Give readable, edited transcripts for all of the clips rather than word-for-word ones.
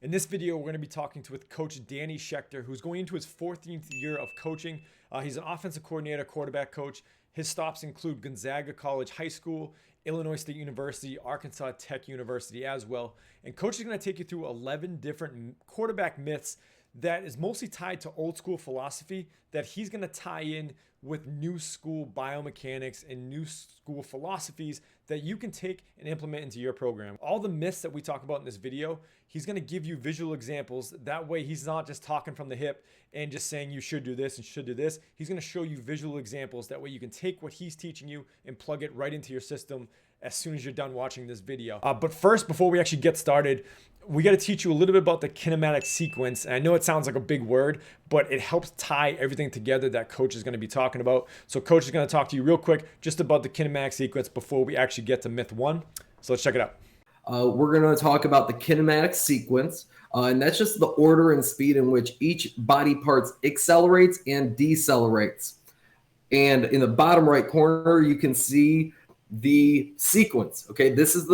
In this video, we're going to be talking with Coach Danny Schechter, who's going into his 14th year of coaching. He's an offensive coordinator, quarterback coach. His stops include Gonzaga College High School, Illinois State University, Arkansas Tech University as well. And Coach is going to take you through 11 different quarterback myths that is mostly tied to old school philosophy that he's going to tie in with new school biomechanics and new school philosophies that you can take and implement into your program. All the myths that we talk about in this video, he's going to give you visual examples. That way he's not just talking from the hip and just saying you should do this and should do this. He's going to show you visual examples. That way you can take what he's teaching you and plug it right into your system as soon as you're done watching this video. But first, before we actually get started, we got to teach you a little bit about the kinematic sequence. And I know it sounds like a big word, but it helps tie everything together that Coach is going to be talking about. So Coach is going to talk to you real quick just about the kinematic sequence before we actually get to myth one. So let's check it out. We're going to talk about the kinematic sequence, and that's just the order and speed in which each body parts accelerates and decelerates. And in the bottom right corner, you can see the sequence. Okay, this is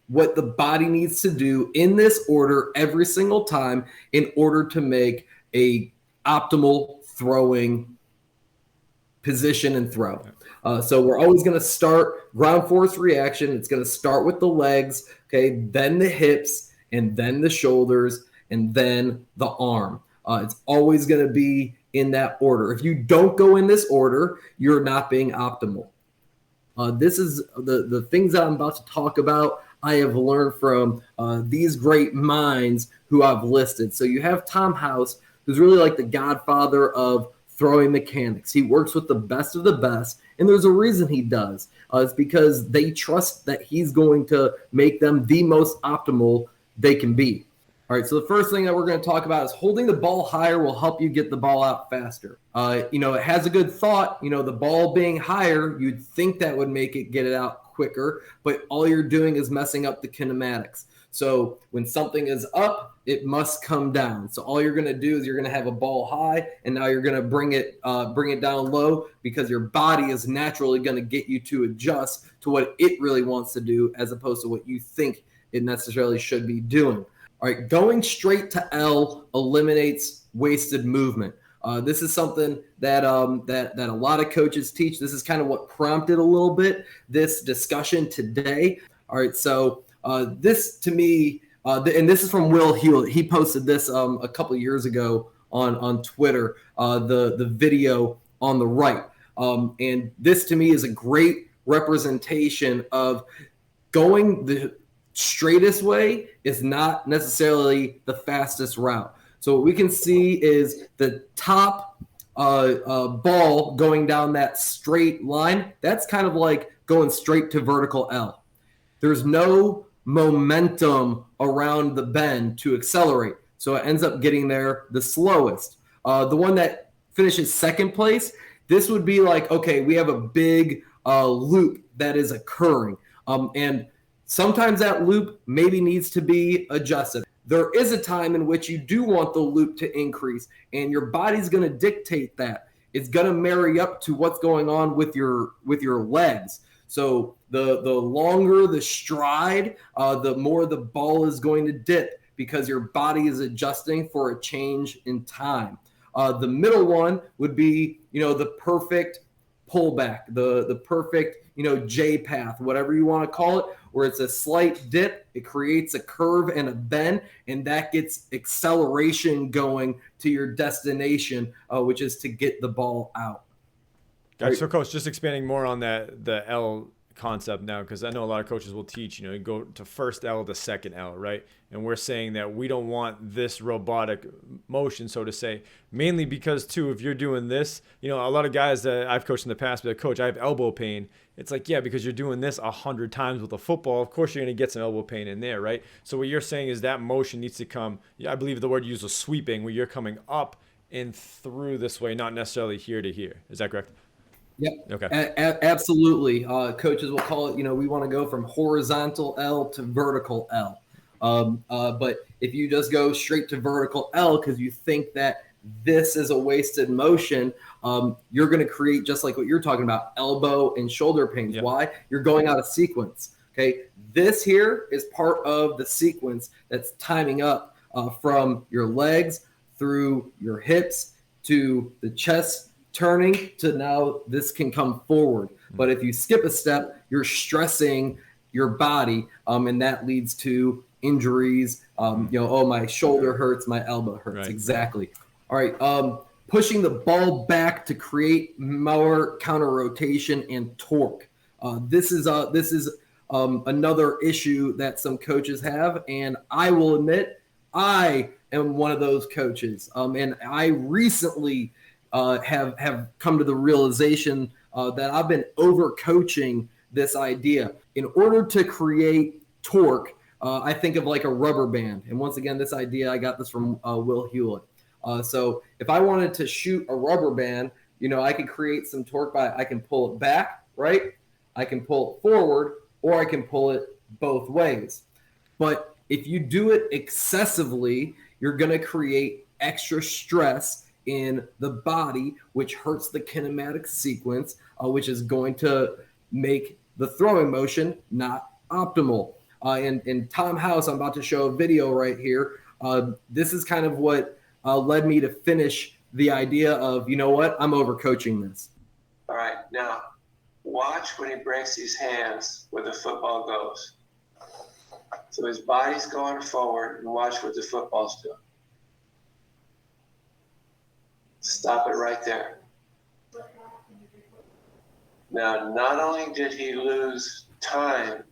what the body needs to do in this order every single time in order to make a optimal throwing position and throw. So we're always going to start ground force reaction. It's going to start with the legs, okay, then the hips, and then the shoulders, and then the arm. It's always going to be in that order. If you don't go in this order, you're not being optimal. This is the things that I'm about to talk about. I have learned from these great minds who I've listed. So you have Tom House, who's really like the godfather of throwing mechanics. He works with the best of the best, and there's a reason he does. It's because they trust that he's going to make them the most optimal they can be. All right, so the first thing that we're going to talk about is holding the ball higher will help you get the ball out faster. It has a good thought. The ball being higher, you'd think that would make it get it out quicker, but all you're doing is messing up the kinematics. So when something is up, it must come down. So all you're going to do is you're going to have a ball high, and now you're going to bring it down low because your body is naturally going to get you to adjust to what it really wants to do as opposed to what you think it necessarily should be doing. All right, going straight to L eliminates wasted movement. This is something that a lot of coaches teach. This is kind of what prompted a little bit this discussion today. All right, so this to me, and this is from Will Hewlett. He posted this a couple of years ago on Twitter, the video on the right. And this to me is a great representation of going the straightest way is not necessarily the fastest route. So what we can see is the top ball going down that straight line. That's kind of like going straight to vertical L. There's no momentum around the bend to accelerate. So it ends up getting there the slowest. The one that finishes second place, this would be like, okay, we have a big loop that is occurring. And sometimes that loop maybe needs to be adjusted. There is a time in which you do want the loop to increase, and your body's going to dictate that. It's going to marry up to what's going on with your legs. So the longer the stride, the more the ball is going to dip because your body is adjusting for a change in time. The middle one would be, the perfect pullback, the perfect, J path, whatever you want to call it, where it's a slight dip, it creates a curve and a bend, and that gets acceleration going to your destination, which is to get the ball out. Gotcha. So, Coach, just expanding more on the L concept now, because I know a lot of coaches will teach, you go to first L to second L, right? And we're saying that we don't want this robotic motion, so to say, mainly because, too, if you're doing this, a lot of guys that I've coached in the past, but Coach, I have elbow pain. It's like, yeah, because you're doing this 100 times with a football, of course you're going to get some elbow pain in there, right? So what you're saying is that motion needs to come, I believe the word used was sweeping, where you're coming up and through this way, not necessarily here to here. Is that correct? Yep. Okay. Absolutely. Coaches will call it, we want to go from horizontal L to vertical L. But if you just go straight to vertical L because you think that this is a wasted motion, you're going to create, just like what you're talking about, elbow and shoulder pains. Yep. Why? You're going out of sequence. Okay. This here is part of the sequence that's timing up from your legs through your hips to the chest turning to now this can come forward. But if you skip a step, you're stressing your body, and that leads to injuries. Oh, my shoulder hurts, my elbow hurts. Right. Exactly. All right. Pushing the ball back to create more counter rotation and torque. This is another issue that some coaches have, and I will admit I am one of those coaches. And I recently have come to the realization that I've been overcoaching this idea. In order to create torque, I think of like a rubber band. And once again, this idea, I got this from Will Hewlett. So if I wanted to shoot a rubber band, I could create some torque I can pull it back, right? I can pull it forward, or I can pull it both ways. But if you do it excessively, you're going to create extra stress in the body, which hurts the kinematic sequence, which is going to make the throwing motion not optimal. And Tom House, I'm about to show a video right here. This is kind of what led me to finish the idea of, I'm overcoaching this. All right, now watch when he breaks these hands where the football goes. So his body's going forward, and watch what the football's doing. Stop it right there. Now, not only did he lose time,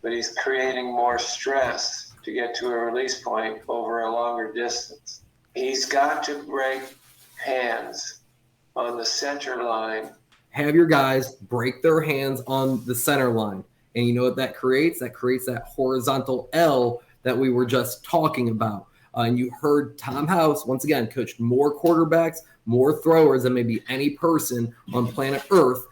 but he's creating more stress to get to a release point over a longer distance. He's got to break hands on the center line. Have your guys break their hands on the center line. And you know what that creates? That creates that horizontal L that we were just talking about. And you heard Tom House, once again, coached more quarterbacks, more throwers than maybe any person on planet Earth,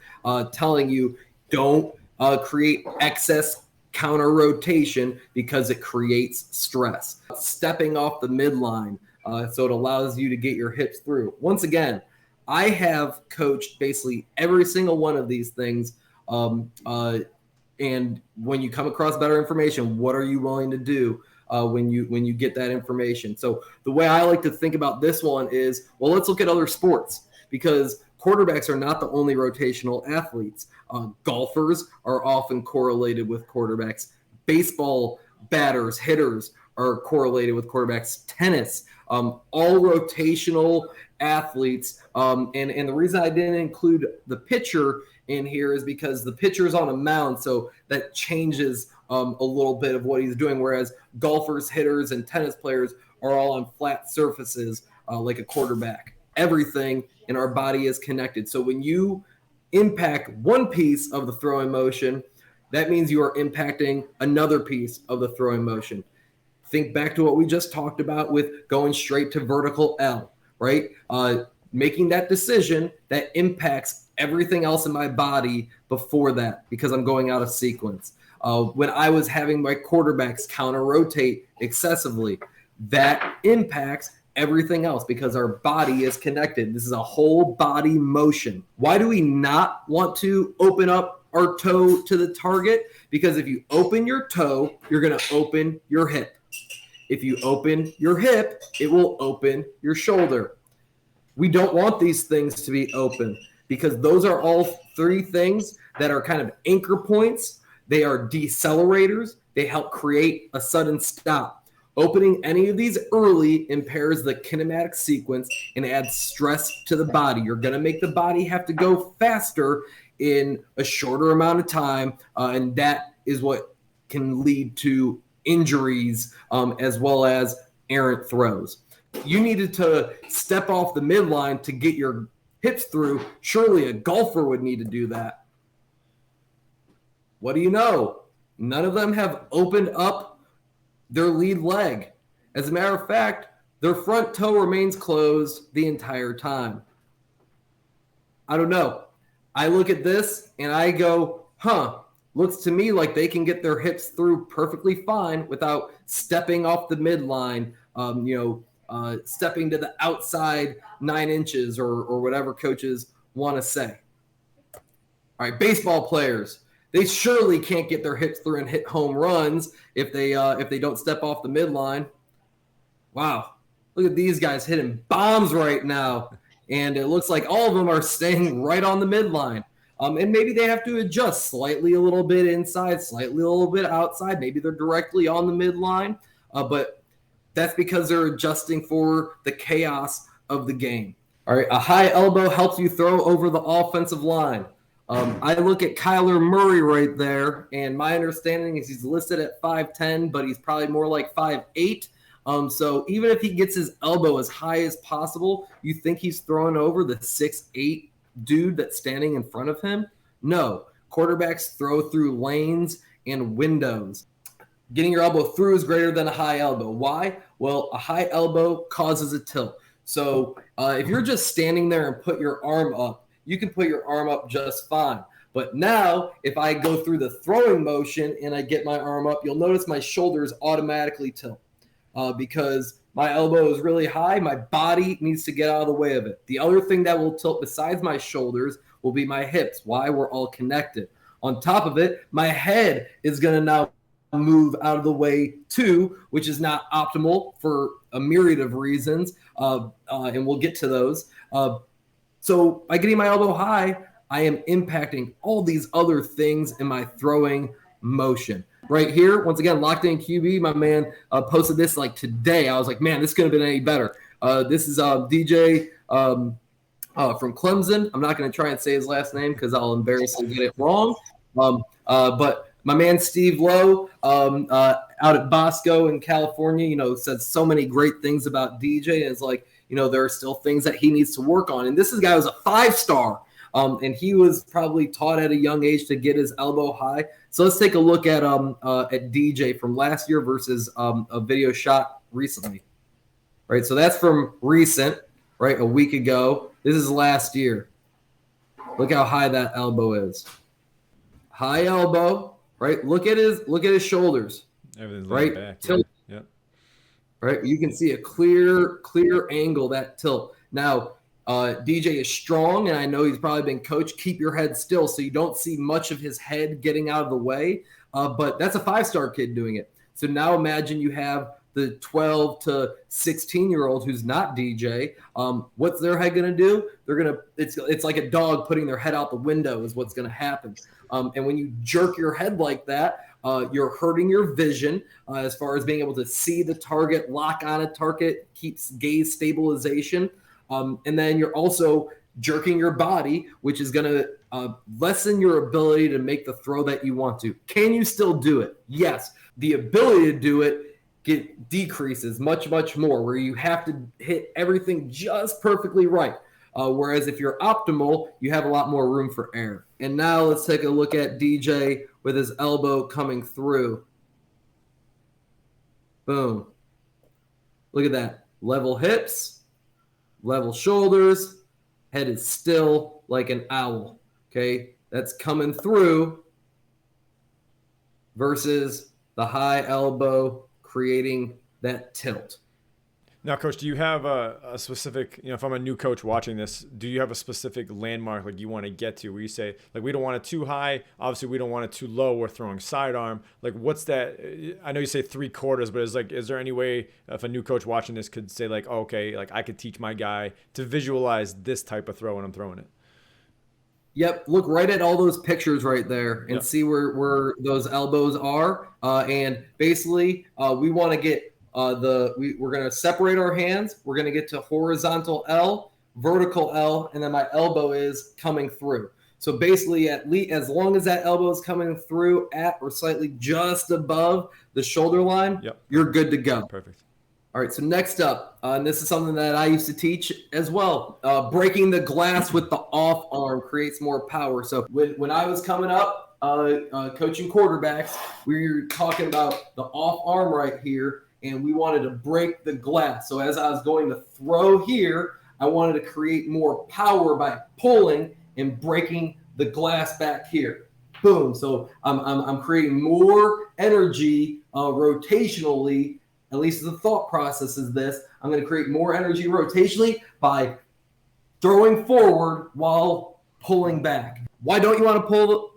telling you don't create excess counter rotation because it creates stress. Stepping off the midline, so it allows you to get your hips through. Once again, I have coached basically every single one of these things. And when you come across better information, what are you willing to do when you get that information? So the way I like to think about this one is, well, let's look at other sports, because quarterbacks are not the only rotational athletes. Golfers are often correlated with quarterbacks. Baseball batters, hitters are correlated with quarterbacks. Tennis, all rotational athletes. And the reason I didn't include the pitcher in here is because the pitcher is on a mound, so that changes a little bit of what he's doing, whereas golfers, hitters, and tennis players are all on flat surfaces like a quarterback. Everything in our body is connected. So when you impact one piece of the throwing motion, that means you are impacting another piece of the throwing motion. Think back to what we just talked about with going straight to vertical L, right? Making that decision that impacts everything else in my body before that, because I'm going out of sequence. When I was having my quarterbacks counter rotate excessively, that impacts everything else because our body is connected. This is a whole body motion. Why do we not want to open up our toe to the target? Because if you open your toe, you're going to open your hip. If you open your hip, it will open your shoulder. We don't want these things to be open because those are all three things that are kind of anchor points. They are decelerators. They help create a sudden stop. Opening any of these early impairs the kinematic sequence and adds stress to the body. You're going to make the body have to go faster in a shorter amount of time, and that is what can lead to injuries as well as errant throws. You needed to step off the midline to get your hips through. Surely a golfer would need to do that. What do you know? None of them have opened up their lead leg. As a matter of fact, their front toe remains closed the entire time. I don't know. I look at this and I go, looks to me like they can get their hips through perfectly fine without stepping off the midline, stepping to the outside 9 inches or whatever coaches want to say. All right, baseball players, they surely can't get their hips through and hit home runs if they don't step off the midline. wow, look at these guys hitting bombs right now. And it looks like all of them are staying right on the midline. And maybe they have to adjust slightly a little bit inside, slightly a little bit outside. Maybe they're directly on the midline. But that's because they're adjusting for the chaos of the game. All right, a high elbow helps you throw over the offensive line. I look at Kyler Murray right there, and my understanding is he's listed at 5'10", but he's probably more like 5'8". So even if he gets his elbow as high as possible, you think he's throwing over the 6'8" dude that's standing in front of him? No. Quarterbacks throw through lanes and windows. Getting your elbow through is greater than a high elbow. Why? Well, a high elbow causes a tilt. So if you're just standing there and put your arm up, you can put your arm up just fine. But now, if I go through the throwing motion and I get my arm up, you'll notice my shoulders automatically tilt because my elbow is really high. My body needs to get out of the way of it. The other thing that will tilt besides my shoulders will be my hips. Why? We're all connected. On top of it, my head is going to now move out of the way too, which is not optimal for a myriad of reasons, and we'll get to those. So by getting my elbow high, I am impacting all these other things in my throwing motion. Right here, once again, Locked In QB, my man posted this like today. I was like, man, this couldn't have been any better. This is DJ from Clemson. I'm not going to try and say his last name because I'll embarrassingly get it wrong. But my man Steve Lowe out at Bosco in California, said so many great things about DJ. And it's like, there are still things that he needs to work on. And this is a guy who was a 5-star, and he was probably taught at a young age to get his elbow high. So let's take a look at DJ from last year versus a video shot recently. Right, so that's from recent, right, a week ago. This is last year. Look how high that elbow is. High elbow, right? Look at his shoulders. Everything's right back. tilt. Yep. Right, you can see a clear angle, that tilt. Now DJ is strong, and I know he's probably been coached. Keep your head still so you don't see much of his head getting out of the way. But that's a 5-star kid doing it. So now imagine you have the 12 to 16-year-old who's not DJ. What's their head going to do? It's like a dog putting their head out the window is what's going to happen. And when you jerk your head like that, you're hurting your vision as far as being able to see the target, lock on a target, keeps gaze stabilization. And then you're also jerking your body, which is going to lessen your ability to make the throw that you want to. Can you still do it? Yes. The ability to do it decreases much, much more, where you have to hit everything just perfectly right. Whereas if you're optimal, you have a lot more room for error. And now let's take a look at DJ with his elbow coming through. Boom. Look at that. Level hips, level shoulders, head is still like an owl. Okay, that's coming through versus the high elbow creating that tilt. Now, Coach, do you have a specific, if I'm a new coach watching this, do you have a specific landmark like you want to get to where you say, like, we don't want it too high, obviously we don't want it too low, we're throwing sidearm. Like, what's that? I know you say 3/4, but is there any way if a new coach watching this could say, like, oh, okay, like I could teach my guy to visualize this type of throw when I'm throwing it? Yep, look right at all those pictures right there and see where those elbows are. And basically, we want to get we're going to separate our hands. We're going to get to horizontal L, vertical L, and then my elbow is coming through. So basically, at least as long as that elbow is coming through at or slightly just above the shoulder line, you're good to go. Perfect. All right, so next up, and this is something that I used to teach as well. Breaking the glass with the off arm creates more power. So when I was coming up, coaching quarterbacks, we were talking about the off arm right here, and we wanted to break the glass. So as I was going to throw here, I wanted to create more power by pulling and breaking the glass back here. Boom. So I'm creating more energy rotationally. At least the thought process is this. I'm going to create more energy rotationally by throwing forward while pulling back. Why don't you want to pull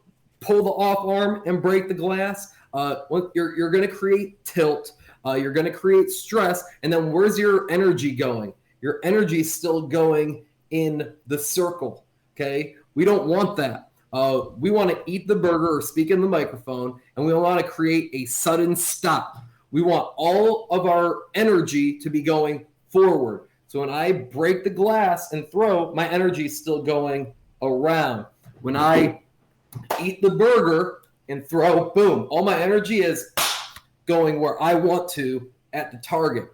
the off arm and break the glass? You're going to create tilt. You're going to create stress. And then where's your energy going? Your energy is still going in the circle. Okay. We don't want that. We want to eat the burger or speak in the microphone, and we want to create a sudden stop. We want all of our energy to be going forward. So when I break the glass and throw, my energy is still going around. When I eat the burger and throw, boom, all my energy is going where I want to at the target.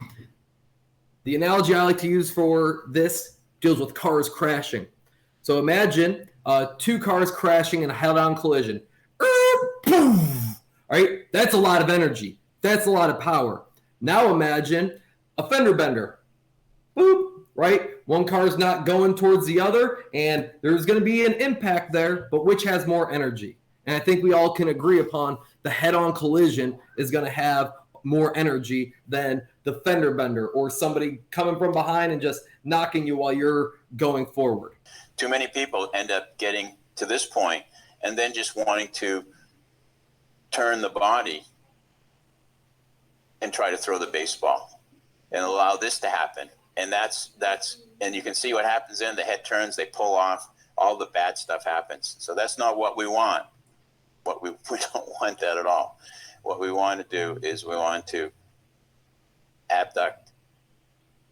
The analogy I like to use for this deals with cars crashing. So imagine two cars crashing in a head-on collision. All right, that's a lot of energy. That's a lot of power. Now imagine a fender bender. Boop, right? One car's not going towards the other, and there's going to be an impact there, but which has more energy? And I think we all can agree upon the head-on collision is going to have more energy than the fender bender or somebody coming from behind and just knocking you while you're going forward. Too many people end up getting to this point and then just wanting to turn the body and try to throw the baseball and allow this to happen. And that's and you can see what happens then. The head turns, they pull off, all the bad stuff happens. So that's not what we want. We don't want that at all. What we want to do is we want to abduct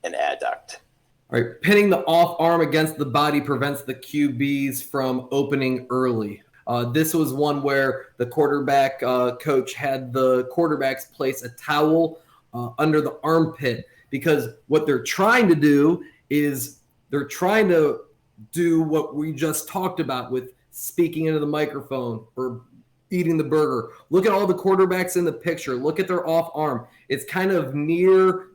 and adduct. All right, pinning the off arm against the body prevents the QBs from opening early. This was one where the quarterback coach had the quarterbacks place a towel under the armpit, because what they're trying to do is they're trying to do what we just talked about with speaking into the microphone or eating the burger. Look at all the quarterbacks in the picture. Look at their off arm. It's kind of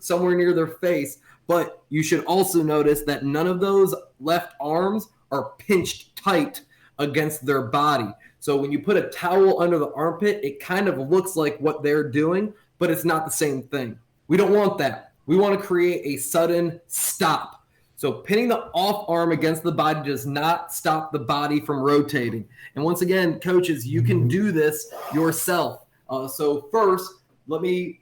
somewhere near their face. But you should also notice that none of those left arms are pinched tight against their body. So when you put a towel under the armpit, it kind of looks like what they're doing, but it's not the same thing. We don't want that. We want to create a sudden stop. So pinning the off arm against the body does not stop the body from rotating. And once again, coaches, you can do this yourself. So first, let me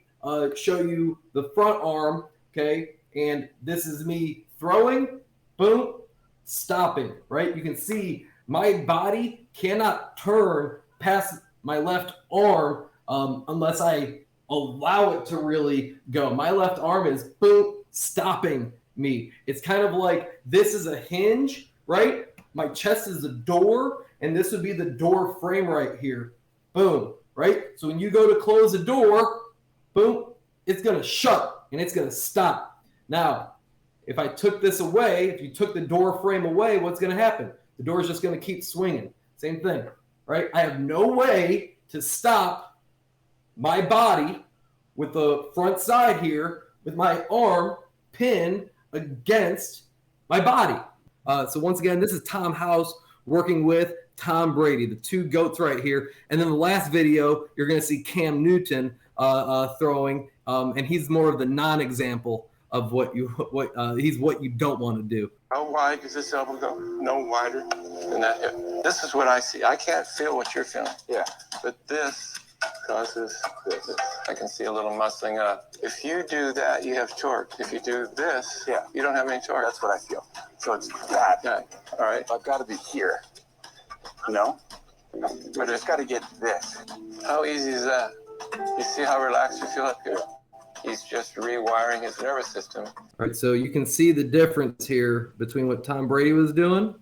show you the front arm, okay? And this is me throwing, boom, stopping, right? You can see my body cannot turn past my left arm unless I allow it to really go. My left arm is, boom, stopping me. It's kind of like this is a hinge, right? My chest is a door, and this would be the door frame right here. Boom, right? So when you go to close a door, boom, it's going to shut, and it's going to stop. Now, if I took this away, if you took the door frame away, what's going to happen? The door is just going to keep swinging. Same thing, right? I have no way to stop my body with the front side here with my arm pinned against my body. So once again, this is Tom House working with Tom Brady, the two GOATs right here. And then the last video, you're going to see Cam Newton throwing, and he's more of the non-example of what you don't want to do. How wide does this elbow go? No wider than that hip. This is what I see. I can't feel what you're feeling. Yeah. But this causes this. I can see a little muscling up. If you do that, you have torque. If you do this, yeah, you don't have any torque. That's what I feel. So it's that. Yeah. All right. I've got to be here. No? But it's got to get this. How easy is that? You see how relaxed you feel up here? He's just rewiring his nervous system. All right, so you can see the difference here between what Tom Brady was doing.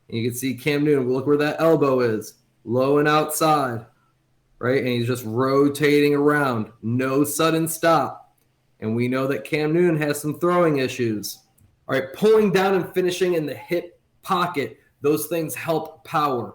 And you can see Cam Newton. Look where that elbow is. Low and outside, right? And he's just rotating around. No sudden stop. And we know that Cam Newton has some throwing issues. All right, pulling down and finishing in the hip pocket. Those things help power.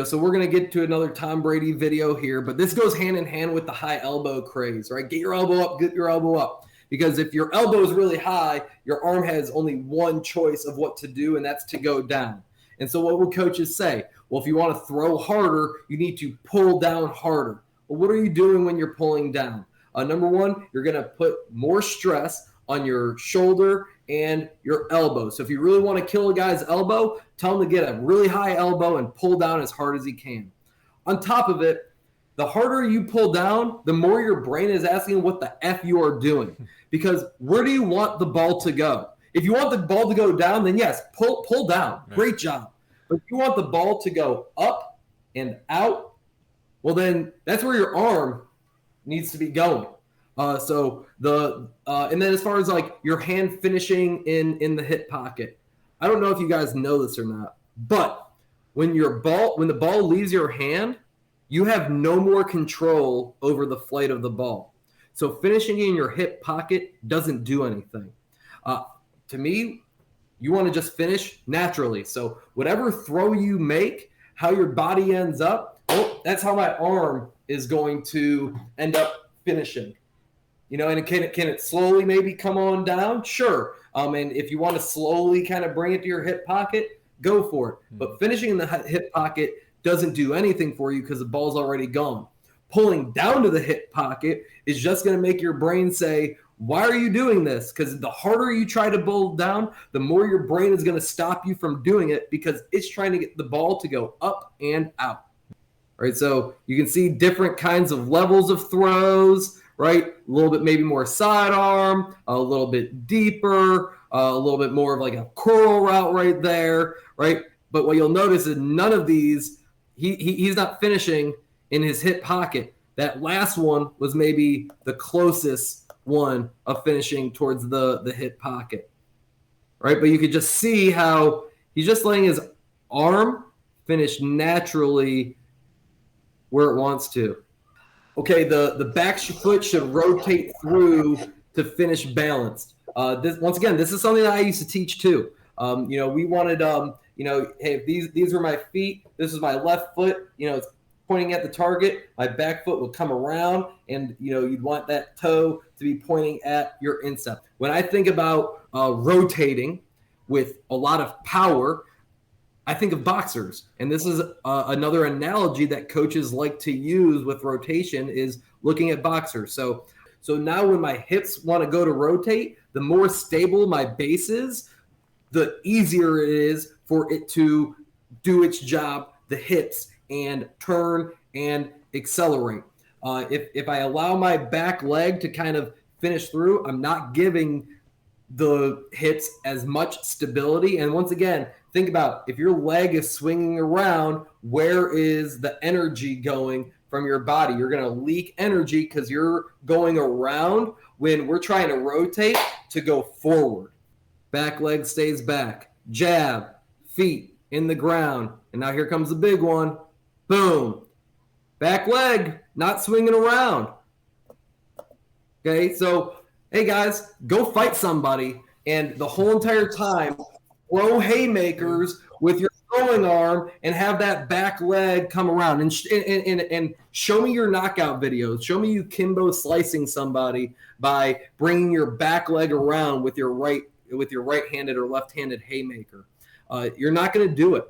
So we're going to get to another Tom Brady video here, but this goes hand in hand with the high elbow craze, right? Get your elbow up, get your elbow up. Because if your elbow is really high, your arm has only one choice of what to do, and that's to go down. And so what will coaches say? Well, if you want to throw harder, you need to pull down harder. Well, what are you doing when you're pulling down? Number one, you're going to put more stress on your shoulder and your elbow. So if you really want to kill a guy's elbow, tell him to get a really high elbow and pull down as hard as he can. On top of it, the harder you pull down, the more your brain is asking what the F you are doing. Because where do you want the ball to go? If you want the ball to go down, then yes, pull down. Great job. But if you want the ball to go up and out, well, then that's where your arm needs to be going. And then as far as like your hand finishing in the hip pocket, I don't know if you guys know this or not, but when the ball leaves your hand, you have no more control over the flight of the ball. So finishing in your hip pocket doesn't do anything. To me, you want to just finish naturally. So whatever throw you make, how your body ends up, that's how my arm is going to end up finishing. And can it slowly maybe come on down? Sure. And if you want to slowly kind of bring it to your hip pocket, go for it. But finishing in the hip pocket doesn't do anything for you because the ball's already gone. Pulling down to the hip pocket is just going to make your brain say, why are you doing this? Because the harder you try to pull down, the more your brain is going to stop you from doing it because it's trying to get the ball to go up and out. All right, so you can see different kinds of levels of throws, right? A little bit maybe more sidearm, a little bit deeper, a little bit more of like a curl route right there, right? But what you'll notice is none of these, he's not finishing in his hip pocket. That last one was maybe the closest one of finishing towards the hip pocket, right? But you could just see how he's just letting his arm finish naturally where it wants to. Okay, the back foot should rotate through to finish balanced. This is something that I used to teach too. We wanted, hey, if these were my feet, this is my left foot, it's pointing at the target, my back foot would come around and, you'd want that toe to be pointing at your instep. When I think about rotating with a lot of power, I think of boxers. And this is another analogy that coaches like to use with rotation is looking at boxers. So now when my hips want to go to rotate, the more stable my base is, the easier it is for it to do its job, the hips, and turn and accelerate. If I allow my back leg to kind of finish through, I'm not giving the hips as much stability. And once again, think about if your leg is swinging around, where is the energy going from your body? You're going to leak energy because you're going around when we're trying to rotate to go forward. Back leg stays back. Jab, feet in the ground. And now here comes the big one. Boom. Back leg, not swinging around. Okay, so, hey guys, go fight somebody. And the whole entire time, throw haymakers with your throwing arm and have that back leg come around. And show me your knockout videos. Show me you Kimbo slicing somebody by bringing your back leg around with your right-handed or left-handed haymaker. You're not going to do it.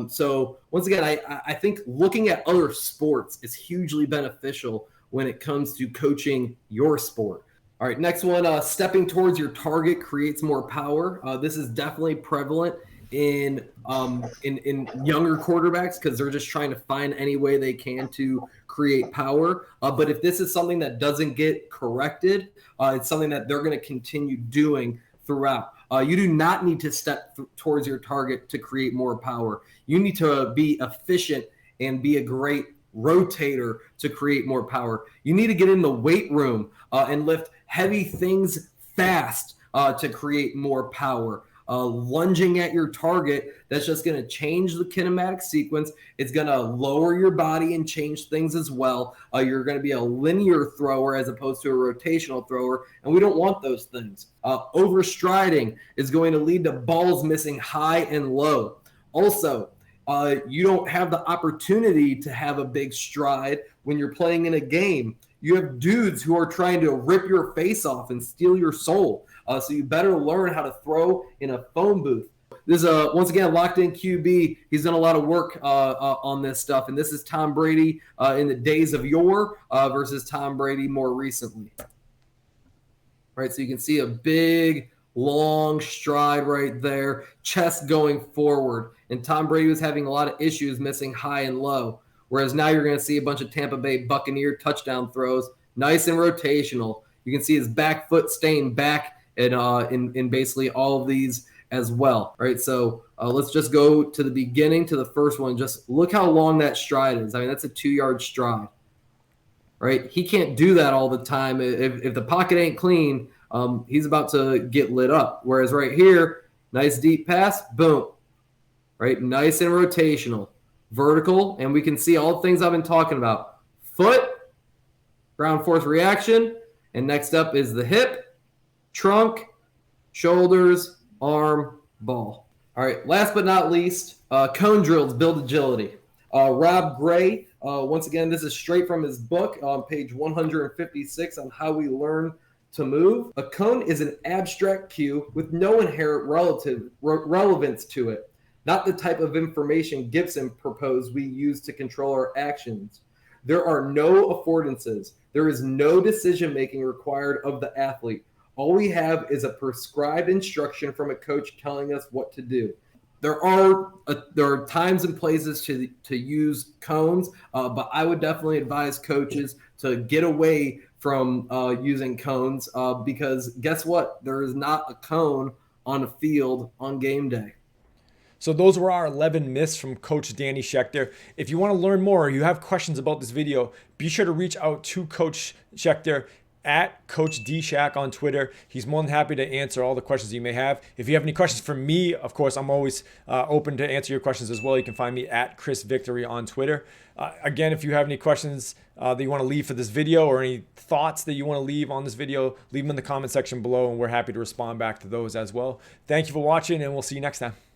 So once again, I think looking at other sports is hugely beneficial when it comes to coaching your sport. All right, next one, stepping towards your target creates more power. This is definitely prevalent in younger quarterbacks because they're just trying to find any way they can to create power. But if this is something that doesn't get corrected, it's something that they're going to continue doing throughout. You do not need to step towards your target to create more power. You need to be efficient and be a great rotator to create more power. You need to get in the weight room and lift heavy things fast to create more power. Lunging at your target, that's just going to change the kinematic sequence. It's going to lower your body and change things as well. You're going to be a linear thrower as opposed to a rotational thrower, and we don't want those things. Overstriding is going to lead to balls missing high and low. Also, you don't have the opportunity to have a big stride when you're playing in a game. You have dudes who are trying to rip your face off and steal your soul. So you better learn how to throw in a phone booth. This is, once again, Locked In QB. He's done a lot of work on this stuff. And this is Tom Brady in the days of yore versus Tom Brady more recently. All right, so you can see a big, long stride right there, chest going forward. And Tom Brady was having a lot of issues missing high and low. Whereas now you're going to see a bunch of Tampa Bay Buccaneer touchdown throws, nice and rotational. You can see his back foot staying back in basically all of these as well. All right, so let's just go to the beginning, to the first one. Just look how long that stride is. I mean, that's a 2-yard stride, right? He can't do that all the time. If the pocket ain't clean, he's about to get lit up. Whereas right here, nice deep pass, boom, right? Nice and rotational, vertical, and we can see all the things I've been talking about. Foot, ground force reaction, and next up is the hip, trunk, shoulders, arm, ball. All right, last but not least, cone drills build agility. Rob Gray, once again, this is straight from his book on page 156 on how we learn to move. A cone is an abstract cue with no inherent relevance to it, not the type of information Gibson proposed we use to control our actions. There are no affordances. There is no decision-making required of the athlete. All we have is a prescribed instruction from a coach telling us what to do. There are times and places to use cones, but I would definitely advise coaches to get away from using cones because guess what? There is not a cone on a field on game day. So those were our 11 myths from Coach Danny Schechter. If you want to learn more or you have questions about this video, be sure to reach out to Coach Schechter at Coach D Shack on Twitter. He's more than happy to answer all the questions you may have. If you have any questions for me, of course, I'm always open to answer your questions as well. You can find me at Chris Victory on Twitter. Again, if you have any questions that you want to leave for this video or any thoughts that you want to leave on this video, leave them in the comment section below and we're happy to respond back to those as well. Thank you for watching and we'll see you next time.